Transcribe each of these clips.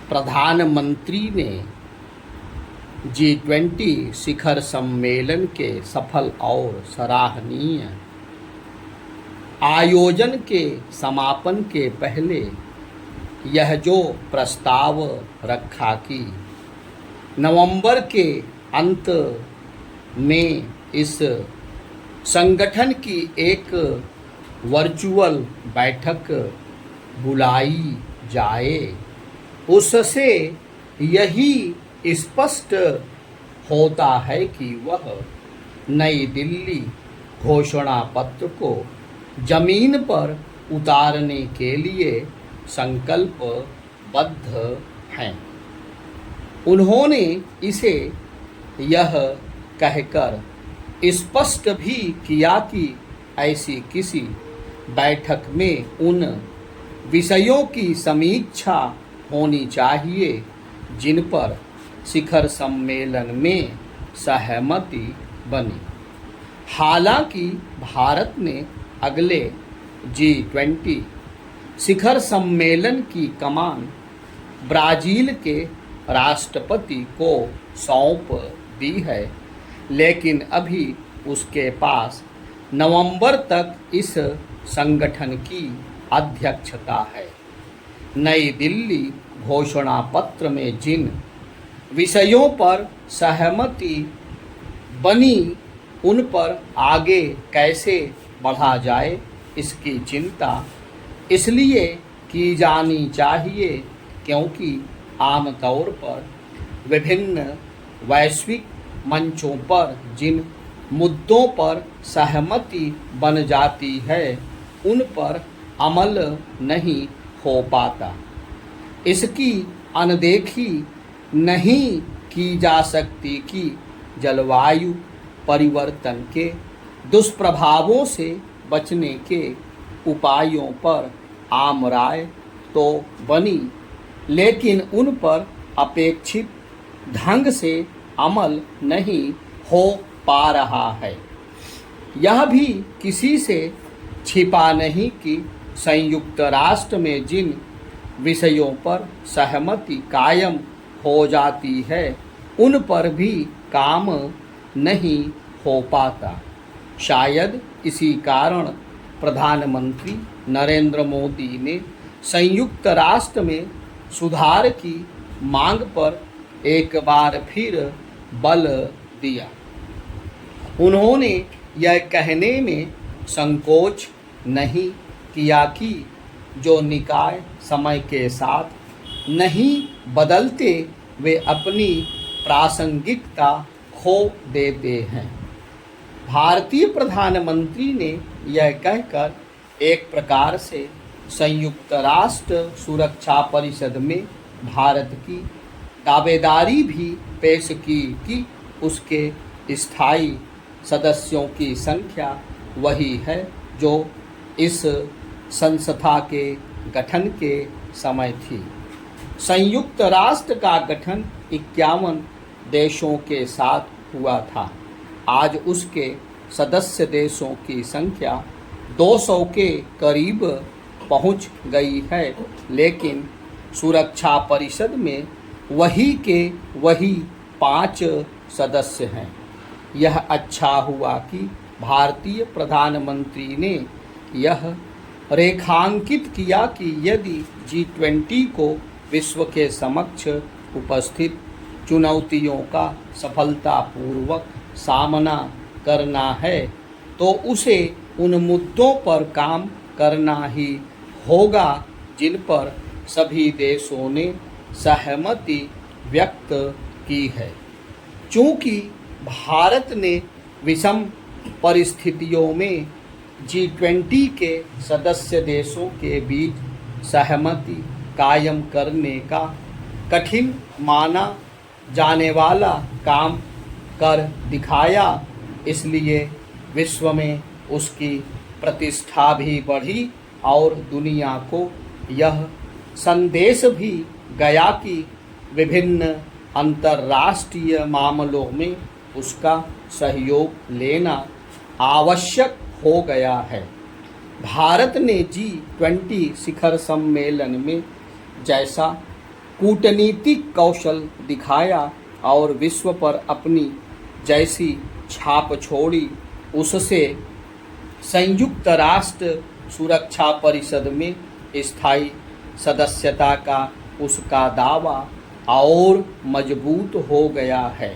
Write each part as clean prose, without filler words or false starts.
प्रधानमंत्री ने G20 शिखर सम्मेलन के सफल और सराहनीय आयोजन के समापन के पहले यह जो प्रस्ताव रखा कि नवंबर के अंत में इस संगठन की एक वर्चुअल बैठक बुलाई जाए, उससे यही स्पष्ट होता है कि वह नई दिल्ली घोषणा पत्र को जमीन पर उतारने के लिए संकल्पबद्ध हैं। उन्होंने इसे यह कहकर स्पष्ट भी किया कि ऐसी किसी बैठक में उन विषयों की समीक्षा होनी चाहिए जिन पर शिखर सम्मेलन में सहमति बनी। हालांकि भारत ने अगले G20 शिखर सम्मेलन की कमान ब्राज़ील के राष्ट्रपति को सौंप दी है, लेकिन अभी उसके पास नवंबर तक इस संगठन की अध्यक्षता है। नई दिल्ली घोषणा पत्र में जिन विषयों पर सहमति बनी उन पर आगे कैसे बढ़ा जाए, इसकी चिंता इसलिए की जानी चाहिए क्योंकि आमतौर पर विभिन्न वैश्विक मंचों पर जिन मुद्दों पर सहमति बन जाती है उन पर अमल नहीं हो पाता। इसकी अनदेखी नहीं की जा सकती कि जलवायु परिवर्तन के दुष्प्रभावों से बचने के उपायों पर आम राय तो बनी, लेकिन उन पर अपेक्षित ढंग से अमल नहीं हो पा रहा है। यह भी किसी से छिपा नहीं कि संयुक्त राष्ट्र में जिन विषयों पर सहमति कायम हो जाती है उन पर भी काम नहीं हो पाता। शायद इसी कारण प्रधानमंत्री नरेंद्र मोदी ने संयुक्त राष्ट्र में सुधार की मांग पर एक बार फिर बल दिया। उन्होंने यह कहने में संकोच नहीं किया कि जो निकाय समय के साथ नहीं बदलते वे अपनी प्रासंगिकता खो देते हैं। भारतीय प्रधानमंत्री ने यह कहकर एक प्रकार से संयुक्त राष्ट्र सुरक्षा परिषद में भारत की दावेदारी भी पेश की कि उसके स्थायी सदस्यों की संख्या वही है जो इस संस्था के गठन के समय थी। संयुक्त राष्ट्र का गठन 51 देशों के साथ हुआ था। आज उसके सदस्य देशों की संख्या 200 के करीब पहुंच गई है, लेकिन सुरक्षा परिषद में वही के वही 5 सदस्य हैं। यह अच्छा हुआ कि भारतीय प्रधानमंत्री ने यह रेखांकित किया कि यदि G20 को विश्व के समक्ष उपस्थित चुनौतियों का सफलतापूर्वक सामना करना है तो उसे उन मुद्दों पर काम करना ही होगा जिन पर सभी देशों ने सहमति व्यक्त की है। चूँकि भारत ने विषम परिस्थितियों में G20 के सदस्य देशों के बीच सहमति कायम करने का कठिन माना जाने वाला काम कर दिखाया, इसलिए विश्व में उसकी प्रतिष्ठा भी बढ़ी और दुनिया को यह संदेश भी गया कि विभिन्न अंतर्राष्ट्रीय मामलों में उसका सहयोग लेना आवश्यक हो गया है। भारत ने G20 शिखर सम्मेलन में जैसा कूटनीतिक कौशल दिखाया और विश्व पर अपनी जैसी छाप छोड़ी। उससे संयुक्त राष्ट्र सुरक्षा परिषद में स्थायी सदस्यता का उसका दावा और मजबूत हो गया है।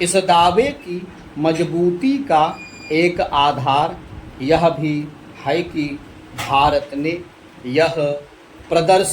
इस दावे की मजबूती का एक आधार यह भी है कि भारत ने यह प्रदर्शित